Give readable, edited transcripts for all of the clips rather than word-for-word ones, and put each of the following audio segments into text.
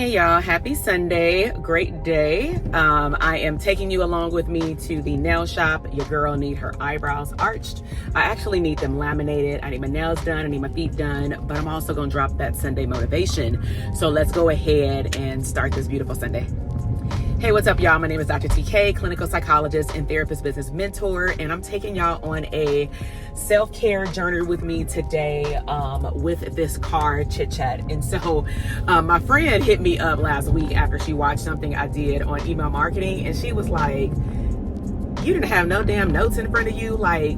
Hey y'all, happy Sunday, great day. I am taking you along with me to the nail shop. Your girl need her eyebrows arched. I actually need them laminated. I need my nails done, I need my feet done, but I'm also gonna drop that Sunday motivation. So let's go ahead and start this beautiful Sunday. Hey, what's up, y'all? My name is Dr. TK, clinical psychologist and therapist business mentor, and I'm taking y'all on a self-care journey with me today with this car chit-chat. And so my friend hit me up last week after she watched something I did on email marketing, and she was like, you didn't have no damn notes in front of you? Like,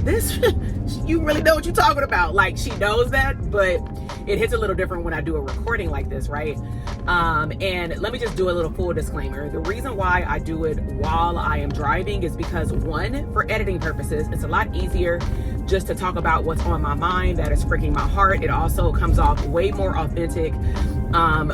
this, you really know what you're talking about. Like, she knows that, but it hits a little different when I do a recording like this, right? And let me just do a little full disclaimer. The reason why I do it while I am driving is because, one, for editing purposes, it's a lot easier just to talk about what's on my mind that is freaking my heart. It also comes off way more authentic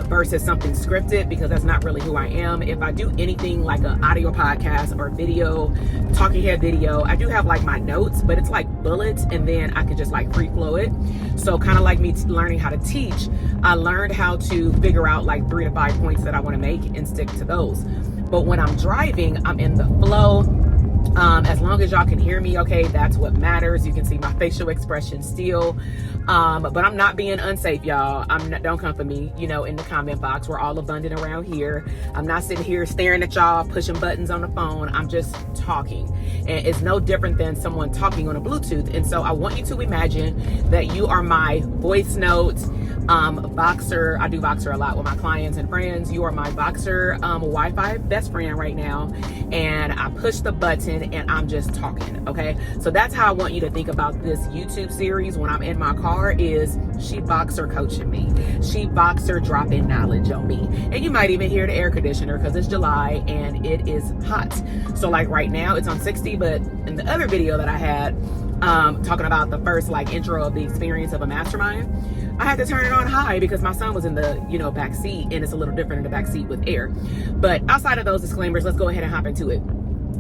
versus something scripted, because that's not really who I am. If I do anything like an audio podcast or video, talking head video, I do have like my notes, but it's like bullets, and then I can just like free flow it. So kind of like me learning how to teach, I learned how to figure out like 3 to 5 points that I want to make and stick to those. But when I'm driving, I'm in the flow. As long as y'all can hear me, okay, that's what matters. You can see my facial expression still. But I'm not being unsafe, y'all. Don't come for me, in the comment box. We're all abundant around here. I'm not sitting here staring at y'all, pushing buttons on the phone. I'm just talking. And it's no different than someone talking on a Bluetooth. And so I want you to imagine that you are my voice notes, Voxer. I do Voxer a lot with my clients and friends. You are my Voxer Wi-Fi best friend right now. And I push the button and I'm just talking, okay? So that's how I want you to think about this YouTube series when I'm in my car, is she Voxer coaching me. She Voxer dropping knowledge on me. And you might even hear the air conditioner because it's July and it is hot. So like right now it's on 60, but in the other video that I had, talking about the first like intro of the experience of a mastermind, I had to turn it on high because my son was in the, back seat, and it's a little different in the back seat with air. But outside of those disclaimers, let's go ahead and hop into it.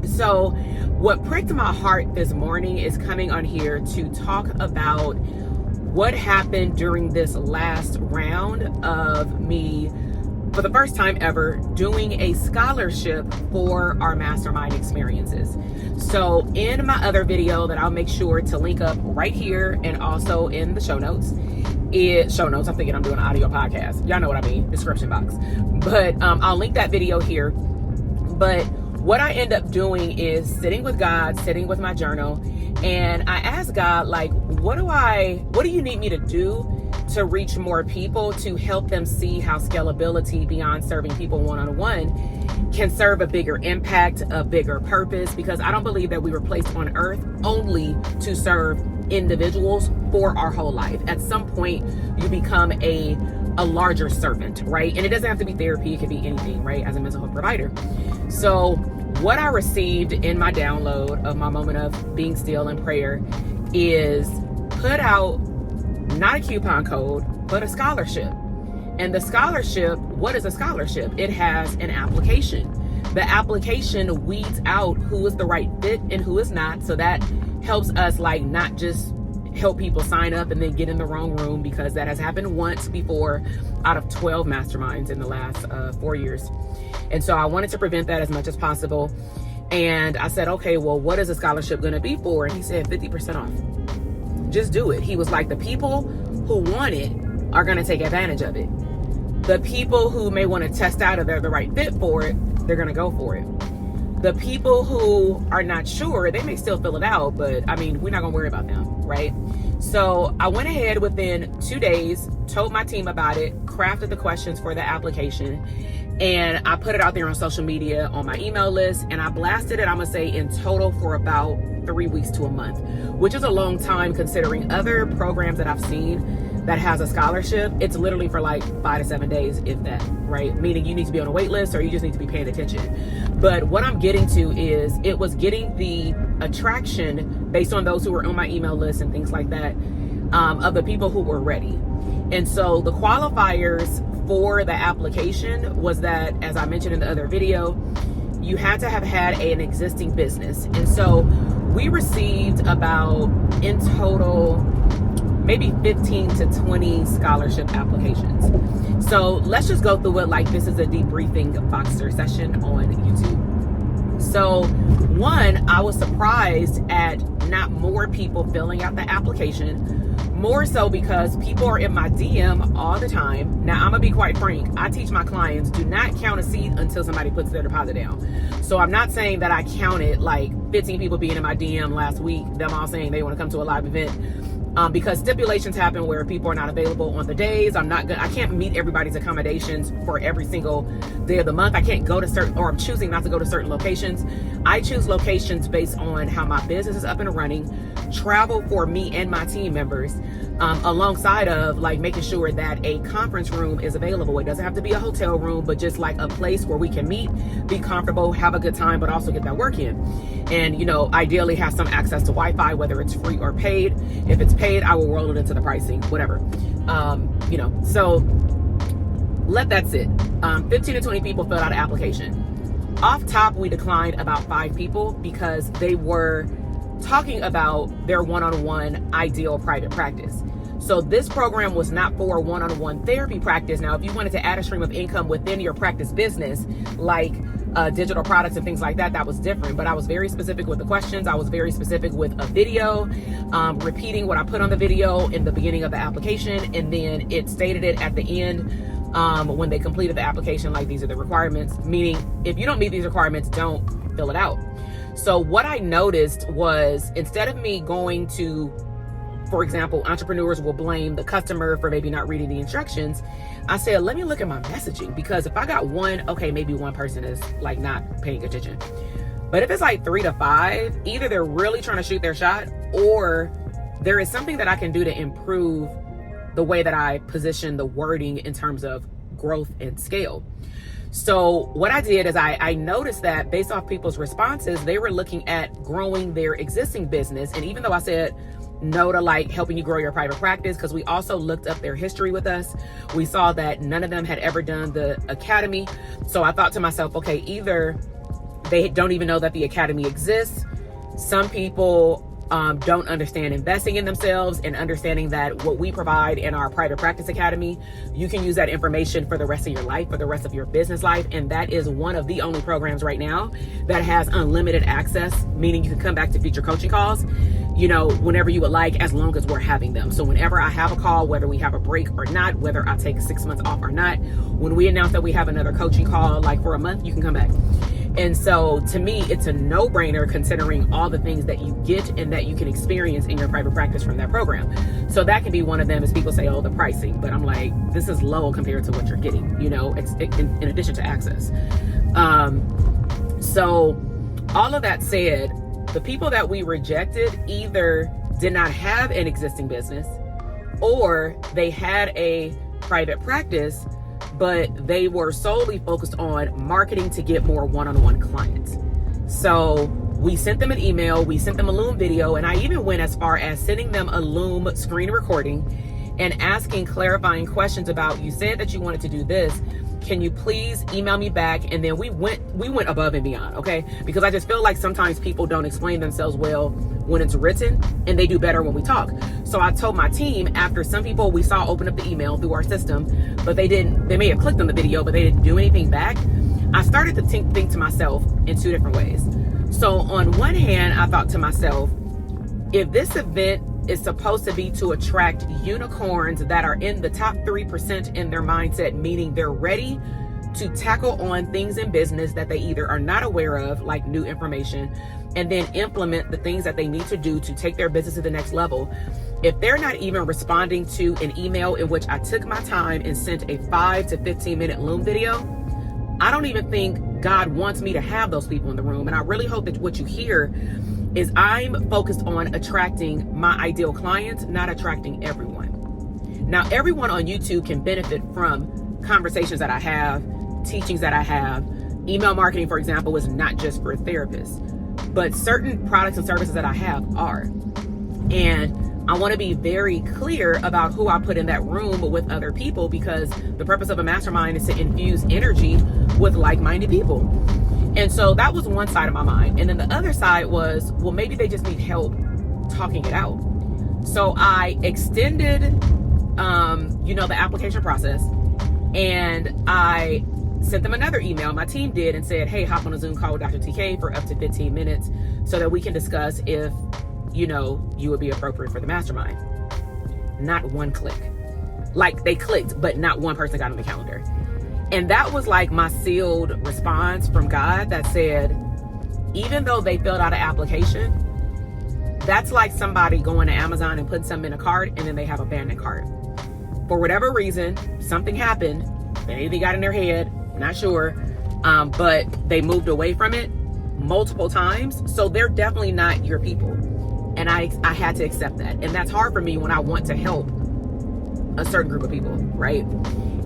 So what pricked my heart this morning is coming on here to talk about what happened during this last round of me, for the first time ever, doing a scholarship for our mastermind experiences. So in my other video that I'll make sure to link up right here and also in the show notes, I'm thinking I'm doing an audio podcast. Y'all know what I mean, description box. But I'll link that video here. But what I end up doing is sitting with God, sitting with my journal, and I ask God, like, what do you need me to do to reach more people, to help them see how scalability beyond serving people one-on-one can serve a bigger impact, a bigger purpose? Because I don't believe that we were placed on earth only to serve individuals for our whole life. At some point, you become a larger servant, right? And it doesn't have to be therapy, it could be anything, right? As a mental health provider. So what I received in my download of my moment of being still in prayer is put out not a coupon code, but a scholarship. And the scholarship, what is a scholarship? It has an application. The application weeds out who is the right fit and who is not. So that helps us like not just help people sign up and then get in the wrong room, because that has happened once before out of 12 masterminds in the last 4 years. And so I wanted to prevent that as much as possible. And I said, okay, well, what is a scholarship going to be for? And he said 50% off. Just do it. He was like, the people who want it are going to take advantage of it. The people who may want to test out if they're the right fit for it, they're going to go for it. The people who are not sure, they may still fill it out, but I mean, we're not going to worry about them, right? So I went ahead within 2 days, told my team about it, crafted the questions for the application, and I put it out there on social media, on my email list, and I blasted it, I'm gonna say, in total for about 3 weeks to a month, which is a long time considering other programs that I've seen that has a scholarship. It's literally for like 5 to 7 days, if that, right? Meaning you need to be on a wait list or you just need to be paying attention. But what I'm getting to is it was getting the attraction based on those who were on my email list and things like that, of the people who were ready. And so the qualifiers for the application was that, as I mentioned in the other video, you had to have had an existing business. And so we received about, in total, maybe 15 to 20 scholarship applications. So let's just go through it like this is a debriefing Voxer session on YouTube. So one, I was surprised at not more people filling out the application, more so because people are in my DM all the time. Now, I'm gonna be quite frank. I teach my clients, do not count a seat until somebody puts their deposit down. So I'm not saying that I counted like 15 people being in my DM last week, them all saying they wanna come to a live event. Because stipulations happen where people are not available on the days. I can't meet everybody's accommodations for every single day of the month. I can't go to I'm choosing not to go to certain locations. I choose locations based on how my business is up and running, travel for me and my team members, alongside of like making sure that a conference room is available. It doesn't have to be a hotel room, but just like a place where we can meet, be comfortable, have a good time, but also get that work in. And, ideally have some access to Wi-Fi, whether it's free or paid. If it's paid, I will roll it into the pricing, whatever. So let that sit. 15 to 20 people filled out an application. Off top, we declined about 5 people because they were talking about their one-on-one ideal private practice. So this program was not for one-on-one therapy practice. Now, if you wanted to add a stream of income within your practice business, like digital products and things like that, that was different. But I was very specific with the questions. I was very specific with a video, repeating what I put on the video in the beginning of the application. And then it stated it at the end when they completed the application, like these are the requirements, meaning if you don't meet these requirements, don't fill it out. So what I noticed was instead of me going to, for example, entrepreneurs will blame the customer for maybe not reading the instructions. I said, let me look at my messaging, because if I got one, okay, maybe one person is like not paying attention. But if it's like 3 to 5, either they're really trying to shoot their shot, or there is something that I can do to improve the way that I position the wording in terms of growth and scale. So what I did is I noticed that based off people's responses, they were looking at growing their existing business. And even though I said no to like helping you grow your private practice, because we also looked up their history with us, we saw that none of them had ever done the academy. So I thought to myself, okay, either they don't even know that the academy exists. Some people don't understand investing in themselves and understanding that what we provide in our private practice academy, you can use that information for the rest of your life, for the rest of your business life. And that is one of the only programs right now that has unlimited access, meaning you can come back to future coaching calls, whenever you would like, as long as we're having them. So whenever I have a call, whether we have a break or not, whether I take 6 months off or not, when we announce that we have another coaching call, like for a month, you can come back. And so to me, it's a no-brainer considering all the things that you get and that you can experience in your private practice from that program. So that can be one of them, as people say, oh, the pricing. But I'm like, this is low compared to what you're getting, it's in addition to access. So all of that said, the people that we rejected either did not have an existing business, or they had a private practice, but they were solely focused on marketing to get more one-on-one clients. So we sent them an email, we sent them a Loom video, and I even went as far as sending them a Loom screen recording and asking clarifying questions about, you said that you wanted to do this, can you please email me back? And then we went above and beyond, okay? Because I just feel like sometimes people don't explain themselves well when it's written, and they do better when we talk. So I told my team, after some people we saw open up the email through our system, but they may have clicked on the video, but they didn't do anything back. I started to think to myself in 2 different ways. So on one hand, I thought to myself, if this event is supposed to be to attract unicorns that are in the top 3% in their mindset, meaning they're ready to tackle on things in business that they either are not aware of, like new information, and then implement the things that they need to do to take their business to the next level. If they're not even responding to an email in which I took my time and sent a 5 to 15 minute Loom video, I don't even think God wants me to have those people in the room. And I really hope that what you hear is I'm focused on attracting my ideal clients, not attracting everyone. Now, everyone on YouTube can benefit from conversations that I have, teachings that I have. Email marketing, for example, is not just for therapists, but certain products and services that I have are. And I want to be very clear about who I put in that room with other people, because the purpose of a mastermind is to infuse energy with like-minded people. And so that was one side of my mind. And then the other side was, well, maybe they just need help talking it out. So I extended, the application process, and I sent them another email. My team did, and said, hey, hop on a Zoom call with Dr. TK for up to 15 minutes so that we can discuss if, you would be appropriate for the mastermind. Not one click. Like, they clicked, but not one person got on the calendar. And that was like my sealed response from God that said, even though they filled out an application, that's like somebody going to Amazon and putting something in a cart and then they have abandoned cart. For whatever reason, something happened. Maybe got in their head, not sure. But they moved away from it multiple times. So they're definitely not your people. And I had to accept that. And that's hard for me when I want to help a certain group of people, right?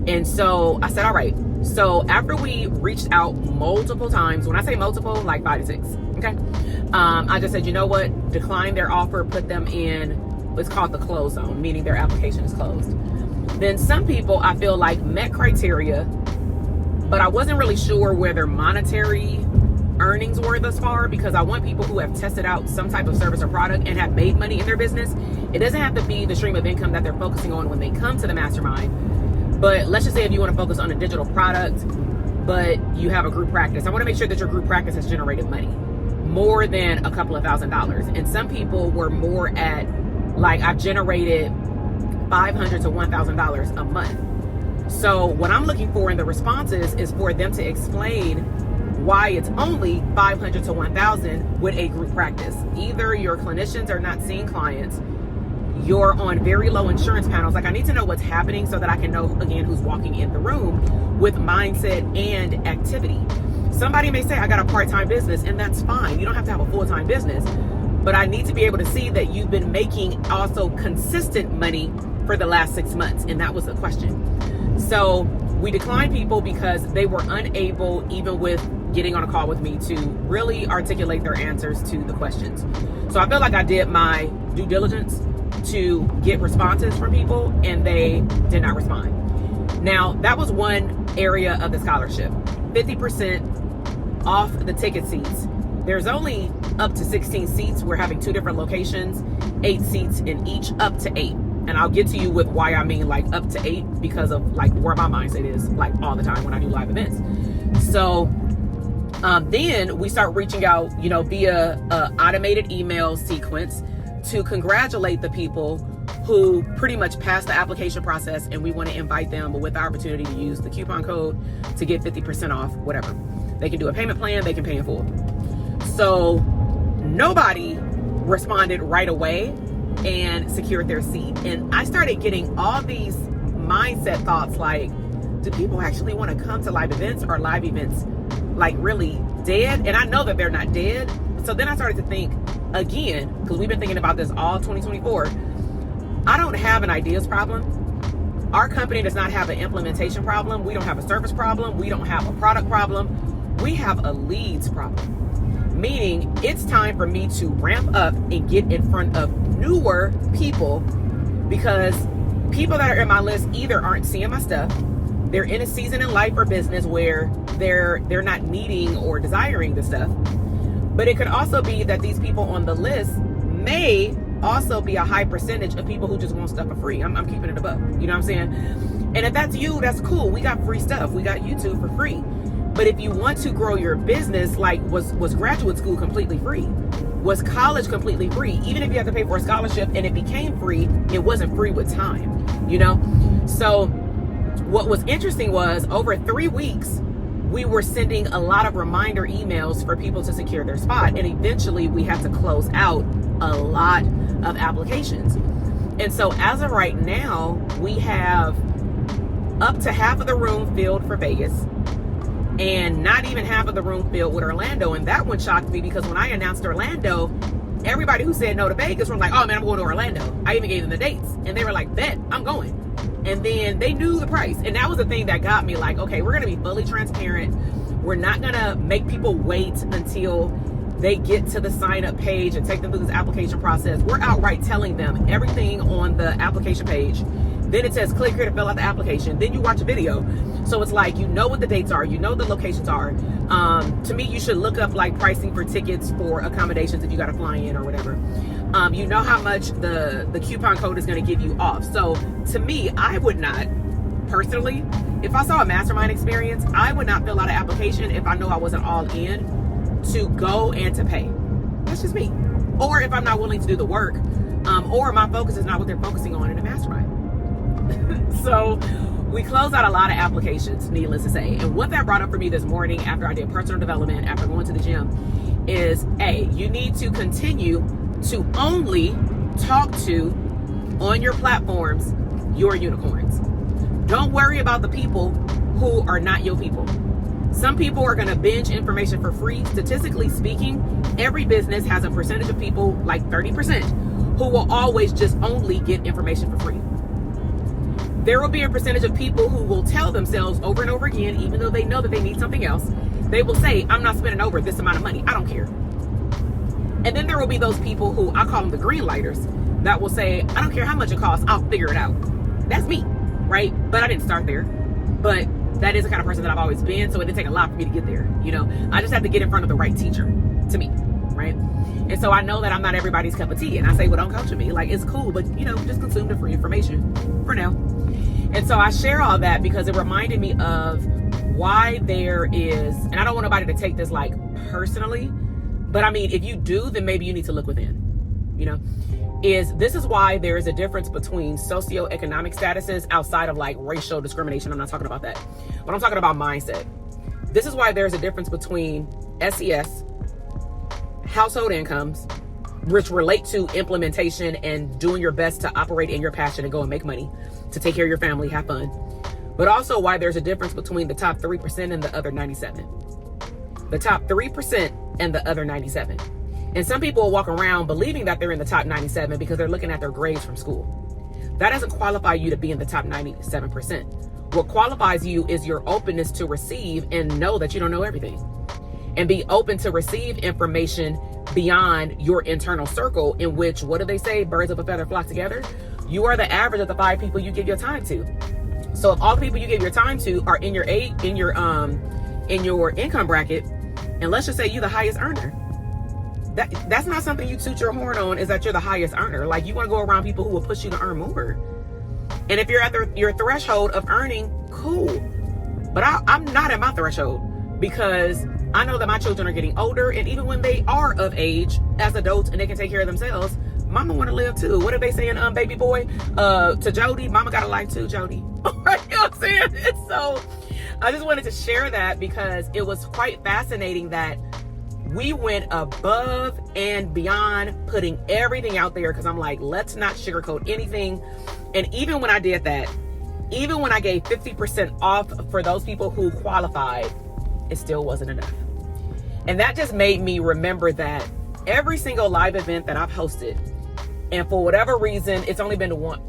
And so I said, all right. So after we reached out multiple times, when I say multiple, like 5 to 6, okay? I just said, you know what? Decline their offer, put them in what's called the close zone, meaning their application is closed. Then some people I feel like met criteria, but I wasn't really sure where their monetary earnings were thus far, because I want people who have tested out some type of service or product and have made money in their business. It doesn't have to be the stream of income that they're focusing on when they come to the mastermind. But let's just say if you want to focus on a digital product, but you have a group practice, I want to make sure that your group practice has generated money more than a couple of $1,000s. And some people were more at, like, I've generated $500 to $1,000 a month. So what I'm looking for in the responses is for them to explain why it's only $500 to $1,000 with a group practice. Either your clinicians are not seeing clients, you're on very low insurance panels. Like, I need to know what's happening so that I can know, again, who's walking in the room with mindset and activity. Somebody may say, I got a part-time business, and that's fine. You don't have to have a full-time business. But I need to be able to see that you've been making also consistent money for the last 6 months. And that was the question. So we declined people because they were unable, even with getting on a call with me, to really articulate their answers to the questions. So I felt like I did my due diligence to get responses from people, and they did not respond. Now, that was one area of the scholarship. 50% off the ticket seats. There's only up to 16 seats. We're having 2 different locations, 8 seats in each, up to 8. And I'll get to you with why I mean like up to 8, because of like where my mindset is like all the time when I do live events. So then we start reaching out, via automated email sequence to congratulate the people who pretty much passed the application process, and we want to invite them with the opportunity to use the coupon code to get 50% off, whatever. They can do a payment plan, they can pay in full. So nobody responded right away and secured their seat. And I started getting all these mindset thoughts like, do people actually want to come to live events? Or live events like really dead? And I know that they're not dead. So then I started to think again, because we've been thinking about this all 2024. I don't have an ideas problem. Our company does not have an implementation problem. We don't have a service problem. We don't have a product problem. We have a leads problem. Meaning it's time for me to ramp up and get in front of newer people, because people that are in my list either aren't seeing my stuff, they're in a season in life or business where they're not needing or desiring the stuff. But it could also be that these people on the list may also be a high percentage of people who just want stuff for free. I'm keeping it above. You know what I'm saying? And if that's you, that's cool. We got free stuff. We got YouTube for free. But if you want to grow your business, like was graduate school completely free? Was college completely free? Even if you had to pay for a scholarship and it became free, it wasn't free with time, So what was interesting was over 3 weeks, we were sending a lot of reminder emails for people to secure their spot. And eventually we had to close out a lot of applications. And so as of right now, we have up to half of the room filled for Vegas, and not even half of the room filled with Orlando. And that one shocked me, because when I announced Orlando, everybody who said no to Vegas were like, oh man, I'm going to Orlando. I even gave them the dates, and they were like, bet, I'm going. And then they knew the price. And that was the thing that got me like, okay, we're going to be fully transparent. We're not going to make people wait until they get to the sign up page and take them through this application process. We're outright telling them everything on the application page Then it says click here to fill out the application. Then you watch a video. So it's like, you know what the dates are, you know the locations are. To me, you should look up like pricing for tickets for accommodations if you got to fly in or whatever. You know how much the coupon code is going to give you off. So to me, I would not, personally, if I saw a mastermind experience, I would not fill out an application if I know I wasn't all in to go and to pay. That's just me. Or if I'm not willing to do the work, or my focus is not what they're focusing on in a mastermind. So we closed out a lot of applications, needless to say. And what that brought up for me this morning after I did personal development, after going to the gym, is you need to continue to only talk to, on your platforms, your unicorns. Don't worry about the people who are not your people. Some people are going to binge information for free. Statistically speaking, every business has a percentage of people, like 30%, who will always just only get information for free. There will be a percentage of people who will tell themselves over and over again, even though they know that they need something else, they will say, I'm not spending over this amount of money. I don't care. And then there will be those people who, I call them the green lighters, that will say, I don't care how much it costs, I'll figure it out. That's me, right? But I didn't start there. But that is the kind of person that I've always been, so it didn't take a lot for me to get there. You know, I just have to get in front of the right teacher, to me, right? And so I know that I'm not everybody's cup of tea, and I say, well, don't coach me. Like, it's cool, but, you know, just consume the free information for now. And so I share all that because it reminded me of why there is, and I don't want nobody to take this like personally, but I mean, if you do, then maybe you need to look within, you know, this is why there is a difference between socioeconomic statuses outside of like racial discrimination. I'm not talking about that, but I'm talking about mindset. This is why there's a difference between SES, household incomes, which relate to implementation and doing your best to operate in your passion and go and make money to take care of your family, have fun. But also why there's a difference between the top 3% and the other 97. The top 3% and the other 97. And some people will walk around believing that they're in the top 97 because they're looking at their grades from school. That doesn't qualify you to be in the top 97%. What qualifies you is your openness to receive and know that you don't know everything. And be open to receive information beyond your internal circle, in which, what do they say? Birds of a feather flock together. You are the average of the 5 people you give your time to. So if all the people you give your time to are in your income bracket, and let's just say you're the highest earner, that's not something you toot your horn on, is that you're the highest earner. Like, you want to go around people who will push you to earn more. And if you're at your threshold of earning, cool. But I'm not at my threshold, because I know that my children are getting older, and even when they are of age as adults and they can take care of themselves, mama want to live too. What are they saying, baby boy, to Jody? Mama got a life too, Jody. Right, you know what I'm saying? And so I just wanted to share that because it was quite fascinating that we went above and beyond putting everything out there, because I'm like, let's not sugarcoat anything. And even when I did that, even when I gave 50% off for those people who qualified, it still wasn't enough. And that just made me remember that every single live event that I've hosted, and for whatever reason, it's only been one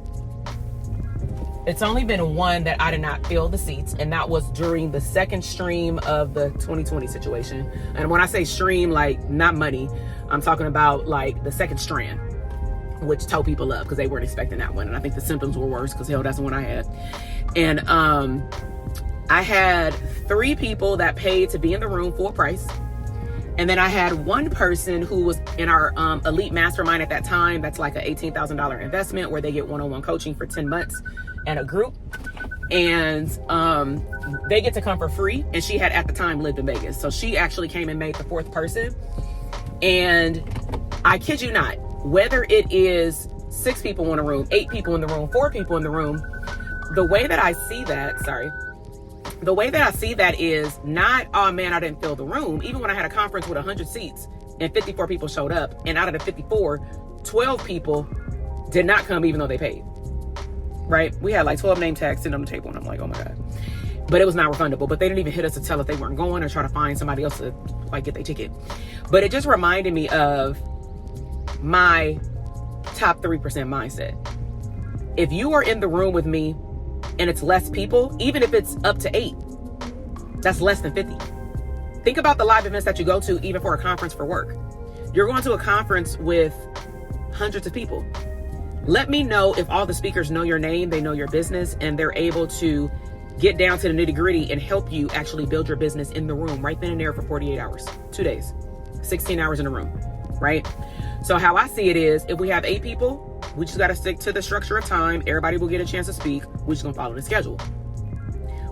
that I did not fill the seats, and that was during the second stream of the 2020 situation. And when I say stream, like, not money, I'm talking about like the second strand, which tore people up because they weren't expecting that one. And I think the symptoms were worse because, hell, that's the one I had. And I had 3 people that paid to be in the room full price. And then I had one person who was in our elite mastermind at that time. That's like an $18,000 investment where they get one-on-one coaching for 10 months and a group. And they get to come for free. And she had at the time lived in Vegas. So she actually came and made the 4th person. And I kid you not, whether it is 6 people in a room, 8 people in the room, 4 people in the room, the way that I see that is not, oh man, I didn't fill the room. Even when I had a conference with 100 seats and 54 people showed up, and out of the 54, 12 people did not come even though they paid, right? We had like 12 name tags sitting on the table, and I'm like, oh my God. But it was not refundable, but they didn't even hit us to tell if they weren't going or try to find somebody else to like get their ticket. But it just reminded me of my top 3% mindset. If you are in the room with me and it's less people, even if it's up to 8, that's less than 50. Think about the live events that you go to, even for a conference for work. You're going to a conference with hundreds of people. Let me know if all the speakers know your name, they know your business, and they're able to get down to the nitty gritty and help you actually build your business in the room right then and there for 48 hours, 2 days, 16 hours in the room, right? So how I see it is, if we have 8 people, we just got to stick to the structure of time. Everybody will get a chance to speak. We're just going to follow the schedule.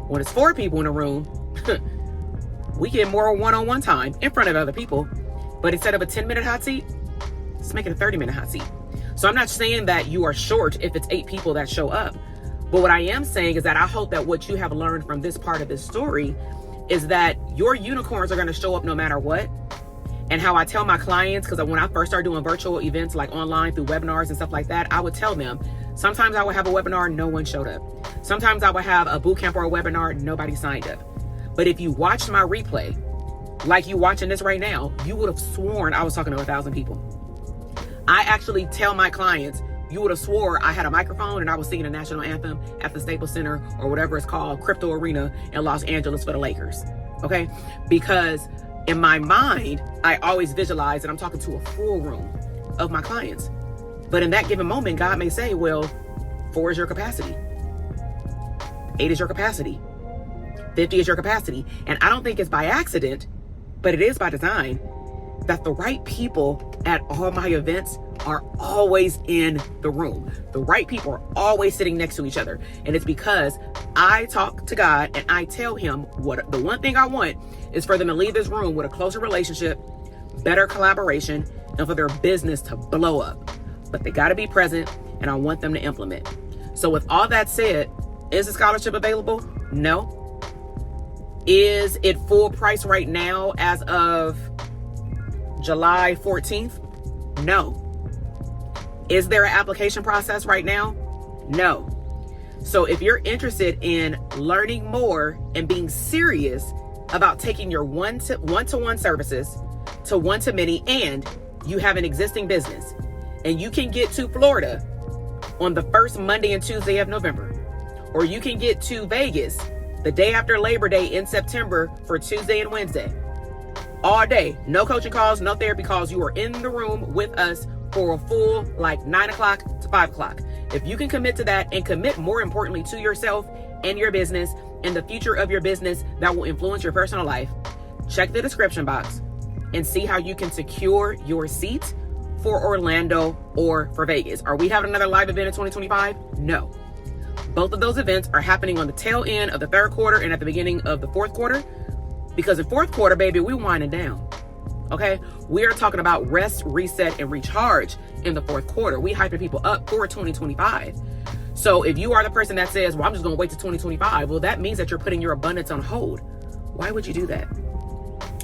When it's 4 people in a room, we get more one-on-one time in front of other people. But instead of a 10-minute hot seat, let's make it a 30-minute hot seat. So I'm not saying that you are short if it's 8 people that show up. But what I am saying is that I hope that what you have learned from this part of this story is that your unicorns are going to show up no matter what. And how I tell my clients, because when I first started doing virtual events like online through webinars and stuff like that, I would tell them, sometimes I would have a webinar, no one showed up. Sometimes I would have a boot camp or a webinar, nobody signed up. But if you watched my replay, like you watching this right now, you would have sworn I was talking to 1,000 people. I actually tell my clients, you would have swore I had a microphone and I was singing a national anthem at the Staples Center or whatever it's called, Crypto Arena in Los Angeles for the Lakers. Okay? Because in my mind, I always visualize that I'm talking to a full room of my clients. But in that given moment, God may say, well, 4 is your capacity. 8 is your capacity. 50 is your capacity. And I don't think it's by accident, but it is by design, that the right people at all my events are always in the room. The right people are always sitting next to each other. And it's because I talk to God and I tell him what the one thing I want is for them to leave this room with a closer relationship, better collaboration, and for their business to blow up. But they got to be present, and I want them to implement. So with all that said, is the scholarship available? No. Is it full price right now as of July 14th? No. Is there an application process right now? No. So if you're interested in learning more and being serious about taking your one-to-one services to one-to-many, and you have an existing business and you can get to Florida on the first Monday and Tuesday of November, or you can get to Vegas the day after Labor Day in September for Tuesday and Wednesday, all day, no coaching calls, no therapy calls. You are in the room with us for a full 9 o'clock to 5 o'clock. If you can commit to that and commit more importantly to yourself and your business and the future of your business that will influence your personal life, check the description box and see how you can secure your seat for Orlando or for Vegas. Are we having another live event in 2025? No. Both of those events are happening on the tail end of the 3rd quarter and at the beginning of the 4th quarter. Because in 4th quarter, baby, we winding down. Okay? We are talking about rest, reset, and recharge in the 4th quarter. We hyping people up for 2025. So if you are the person that says, well, I'm just going to wait to 2025, well, that means that you're putting your abundance on hold. Why would you do that?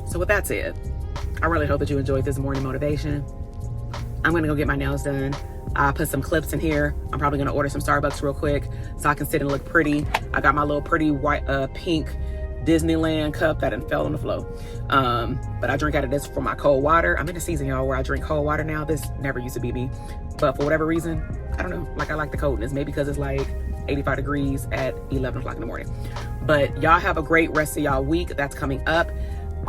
So with that said, I really hope that you enjoyed this morning motivation. I'm going to go get my nails done. I put some clips in here. I'm probably going to order some Starbucks real quick so I can sit and look pretty. I got my little pretty white, pink Disneyland cup that fell on the floor. But I drink out of this for my cold water. I'm in a season, y'all, where I drink cold water now. This never used to be me. But for whatever reason, I don't know. I like the coldness. Maybe because it's 85 degrees at 11 o'clock in the morning. But y'all have a great rest of y'all week that's coming up.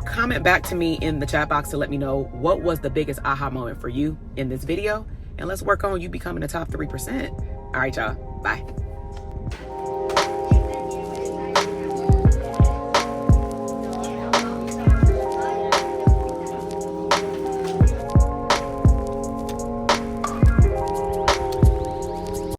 Comment back to me in the chat box to let me know what was the biggest aha moment for you in this video. And let's work on you becoming the top 3%. All right, y'all. Bye.